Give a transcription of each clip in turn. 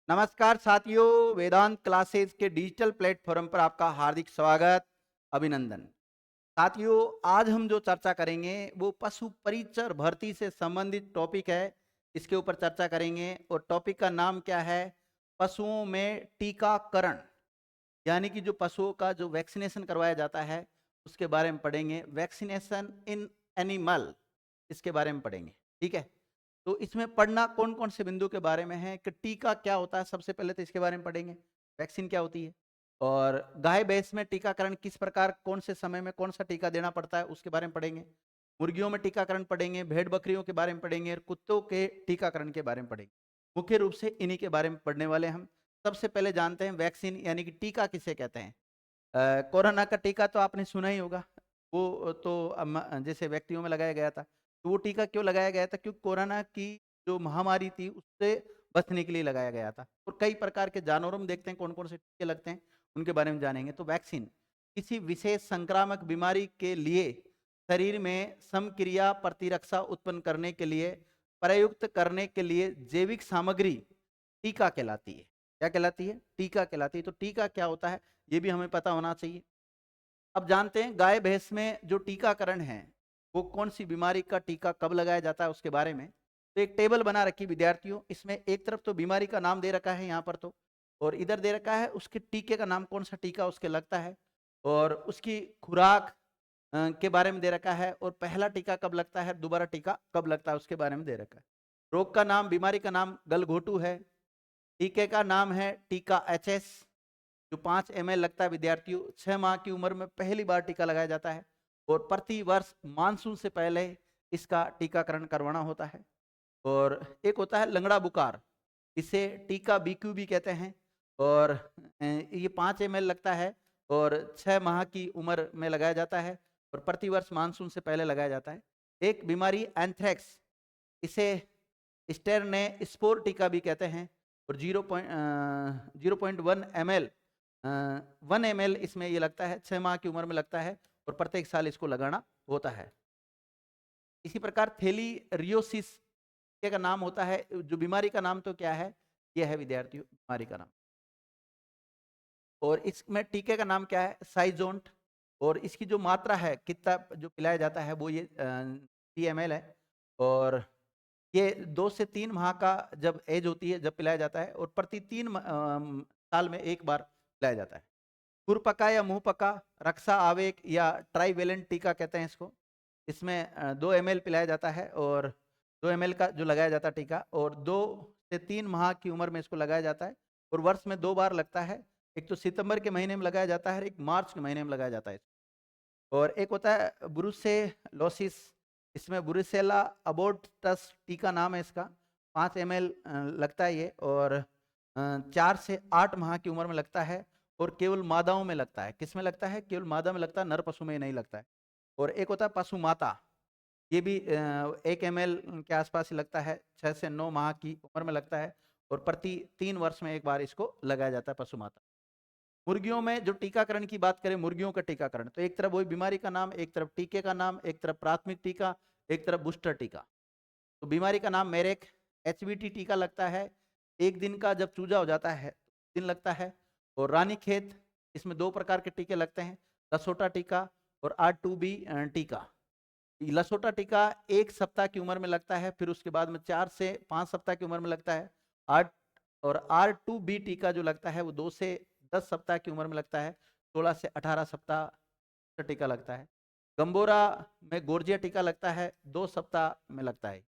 नमस्कार साथियों, वेदांत क्लासेस के डिजिटल प्लेटफॉर्म पर आपका हार्दिक स्वागत, अभिनंदन। साथियों, आज हम जो चर्चा करेंगे वो पशु परिचर भर्ती से संबंधित टॉपिक है। इसके ऊपर चर्चा करेंगे और टॉपिक का नाम क्या है? पशुओं में टीकाकरण। यानी कि जो पशुओं का जो वैक्सीनेशन करवाया जाता है उसके बारे में पढ़ेंगे। वैक्सीनेशन इन एनिमल, इसके बारे में पढ़ेंगे। ठीक है, तो इसमें पढ़ना कौन कौन से बिंदु के बारे में है कि टीका क्या होता है, सबसे पहले तो इसके बारे में पढ़ेंगे। वैक्सीन क्या होती है, और गाय भैंस में टीकाकरण किस प्रकार, कौन से समय में कौन सा टीका देना पड़ता है उसके बारे में पढ़ेंगे। मुर्गियों में टीकाकरण पढ़ेंगे, भेड़ बकरियों के बारे में पढ़ेंगे, और कुत्तों के टीकाकरण के बारे में पढ़ेंगे। मुख्य रूप से इन्हीं के बारे में पढ़ने वाले हम। सबसे पहले जानते हैं वैक्सीन यानी कि टीका किसे कहते हैं। कोरोना का टीका तो आपने सुना ही होगा। वो तो जैसे व्यक्तियों में लगाया गया था। तो वो टीका क्यों लगाया गया था? क्योंकि कोरोना की जो महामारी थी उससे बचने के लिए लगाया गया था। और कई प्रकार के जानवरों में देखते हैं कौन कौन से टीके लगते हैं, उनके बारे में जानेंगे। तो वैक्सीन किसी विशेष संक्रामक बीमारी के लिए शरीर में समक्रिया प्रतिरक्षा उत्पन्न करने के लिए प्रयुक्त करने के लिए जैविक सामग्री टीका कहलाती है। क्या कहलाती है? टीका कहलाती है। तो टीका क्या होता है ये भी हमें पता होना चाहिए। अब जानते हैं गाय भैंस में जो टीकाकरण है वो कौन सी बीमारी का टीका कब लगाया जाता है उसके बारे में। तो एक टेबल बना रखी विद्यार्थियों, इसमें एक तरफ तो बीमारी का नाम दे रखा है यहाँ पर तो, और इधर दे रखा है उसके टीके का नाम, कौन सा टीका उसके लगता है, और उसकी खुराक के बारे में दे रखा है, और पहला टीका कब लगता है, दोबारा टीका कब लगता है उसके बारे में दे रखा है। रोग का नाम, बीमारी का नाम गलघोटू है। टीके का नाम है टीका एचएस, जो 5 ml लगता है विद्यार्थियों। 6 माह की उम्र में पहली बार टीका लगाया जाता है, और प्रति वर्ष मानसून से पहले इसका टीकाकरण करवाना होता है। और एक होता है लंगड़ा बुखार, इसे टीका बीक्यू भी कहते हैं, और ये 5 ml लगता है, और 6 माह की उम्र में लगाया जाता है, और प्रति वर्ष मानसून से पहले लगाया जाता है। एक बीमारी एंथ्रेक्स, इसे स्टेरने स्पोर टीका भी कहते हैं, और 0.1 ml 1 ml इसमें ये लगता है, 6 माह की उम्र में लगता है, और प्रत्येक साल इसको लगाना होता है। इसी प्रकार थैली रियोसिस का नाम होता है। जो बीमारी का नाम तो क्या है, यह है विद्यार्थियों बीमारी का नाम। और इसमें टीके का नाम क्या है, साइजोंट। और इसकी जो मात्रा है, कितना जो पिलाया जाता है, वो ये 3 ml है। और ये 2 से 3 माह का जब एज होती है जब पिलाया जाता है, और प्रति 3 साल में एक बार पिलाया जाता है। खुरपका या मुंह पका, रक्षा आवेग या ट्राइवेलेंट टीका कहते हैं इसको। इसमें 2 ml पिलाया जाता है, और 2 ml का जो लगाया जाता है टीका, और 2 से 3 माह की उम्र में इसको लगाया जाता है, और वर्ष में 2 बार लगता है। एक तो सितंबर के महीने में लगाया जाता है, एक मार्च के महीने में लगाया जाता है। और एक होता है ब्रुसेलोसिस, इसमें ब्रुसेला अबोर्टस टीका नाम है इसका। 5 ml लगता है ये, और 4 से 8 माह की उम्र में लगता है, और केवल मादाओं में लगता है। किस में लगता है? केवल मादा में लगता है, नर पशु में नहीं लगता है। और एक होता है पशु माता, ये भी 1 ml के आसपास ही लगता है, 6 से 9 माह की उम्र में लगता है, और प्रति 3 वर्ष में एक बार इसको लगाया जाता है पशु माता। मुर्गियों में जो टीकाकरण की बात करें, मुर्गियों का टीकाकरण, तो एक तरफ वही बीमारी का नाम, एक तरफ टीके का नाम, एक तरफ प्राथमिक टीका, एक तरफ बूस्टर टीका। तो बीमारी का नाम मेरेक, एचवीटी टीका लगता है। एक दिन का जब चूजा हो जाता है दिन लगता है। और रानीखेत, इसमें 2 प्रकार के टीके लगते हैं, लसोटा टीका और R2B टीका। लसोटा टीका 1 सप्ताह की उम्र में लगता है, फिर उसके बाद में 4 से 5 सप्ताह की उम्र में लगता है। आर और R2B टीका जो लगता है वो 2 से 10 सप्ताह की उम्र में लगता है, 16 से 18 सप्ताह का टीका लगता है। गंबोरा में गोर्जिया टीका लगता है, 2 सप्ताह में लगता है।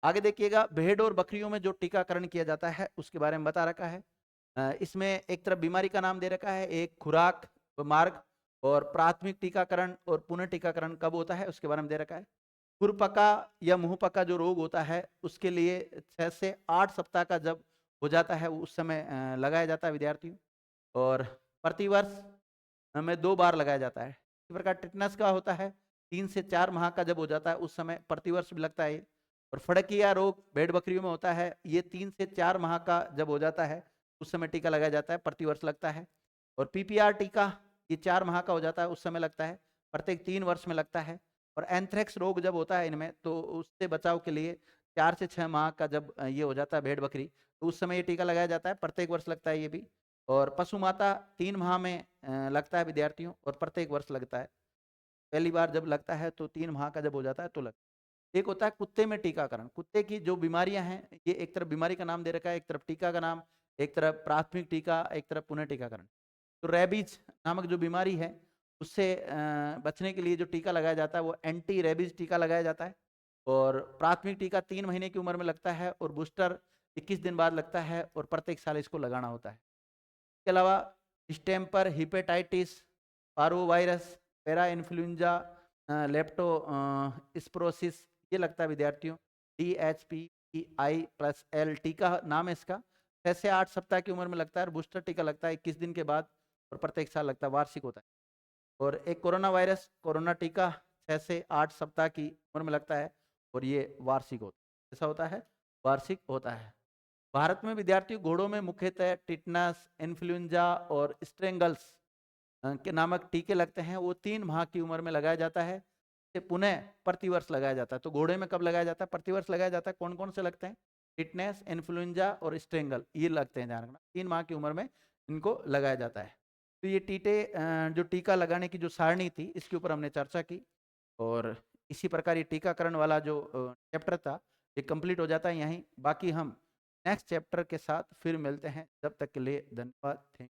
आगे देखिएगा, भेड़ और बकरियों में जो टीकाकरण किया जाता है उसके बारे में बता रखा है। इसमें एक तरफ बीमारी का नाम दे रखा है, एक खुराक व मार्ग, और प्राथमिक टीकाकरण और पुनः टीकाकरण कब होता है उसके बारे में दे रखा है। खुरपका या मुंहपका जो रोग होता है उसके लिए 6 से 8 सप्ताह का जब हो जाता है उस समय लगाया जाता है विद्यार्थियों। और प्रतिवर्ष में 2 बार लगाया जाता है। इसी प्रकार टिटनस का होता है, 3 से 4 माह का जब हो जाता है उस समय प्रतिवर्ष भी लगता है ये। और फड़किया रोग भेड़ बकरियों में होता है, ये 3 से 4 माह का जब हो जाता है उस समय टीका लगाया जाता है, प्रतिवर्ष लगता है। और पीपीआर टीका ये 4 माह का हो जाता है उस समय लगता है, प्रत्येक 3 वर्ष में लगता है। और एंथ्रेक्स रोग जब होता है इनमें तो उससे बचाव के लिए 4 से 6 माह का जब ये हो जाता है भेड़ बकरी, तो उस समय ये टीका लगाया जाता है, प्रत्येक वर्ष लगता है ये भी। और पशु माता 3 माह में लगता है विद्यार्थियों, और प्रत्येक वर्ष लगता है। पहली बार जब लगता है तो 3 माह का जब हो जाता है तो लगता है। एक होता है कुत्ते में टीकाकरण। कुत्ते की जो बीमारियां हैं, ये एक तरफ बीमारी का नाम दे रखा है, एक तरफ टीका का नाम, एक तरफ प्राथमिक टीका, एक तरफ पुनः टीकाकरण। तो रेबीज नामक जो बीमारी है, उससे बचने के लिए जो टीका लगाया जाता है वो एंटी रेबीज टीका लगाया जाता है। और प्राथमिक टीका 3 महीने की उम्र में लगता है, और बूस्टर 21 दिन बाद लगता है, और प्रत्येक साल इसको लगाना होता है। इसके अलावा स्टेम्पर, हिपेटाइटिस, पारोवायरस, पैरा इन्फ्लुएंजा, लेप्टो स्प्रोसिस, ये लगता है विद्यार्थियों। DHPI+L टीका नाम है इसका। 6 से 8 सप्ताह की उम्र में लगता है, और बूस्टर टीका लगता है 21 दिन के बाद, और प्रत्येक साल लगता है, वार्षिक होता है। और एक कोरोना वायरस कोरोना टीका 6 से 8 सप्ताह की उम्र में लगता है, और ये वार्षिक होता है। ऐसा होता है, वार्षिक होता है। भारत में विद्यार्थी घोड़ों में मुख्यतः टिटनस, इन्फ्लुएंजा और स्ट्रेंगल्स के नामक टीके लगते हैं। वो 3 माह की उम्र में लगाया जाता है। इसे पुनः प्रतिवर्ष लगाया जाता है। तो घोड़े में कब लगाया जाता है? प्रतिवर्ष लगाया जाता है। कौन कौन से लगते हैं? टिटनेस, इन्फ्लुएंजा और स्ट्रेंगल, ये लगते हैं, ध्यान रखना। 3 माह की उम्र में इनको लगाया जाता है। तो ये जो टीका लगाने की जो सारणी थी, इसके ऊपर हमने चर्चा की। और इसी प्रकार ये टीकाकरण वाला जो चैप्टर था, ये कंप्लीट हो जाता है यहीं। बाकी हम नेक्स्ट चैप्टर के साथ फिर मिलते हैं। जब तक के लिए धन्यवाद। थैंक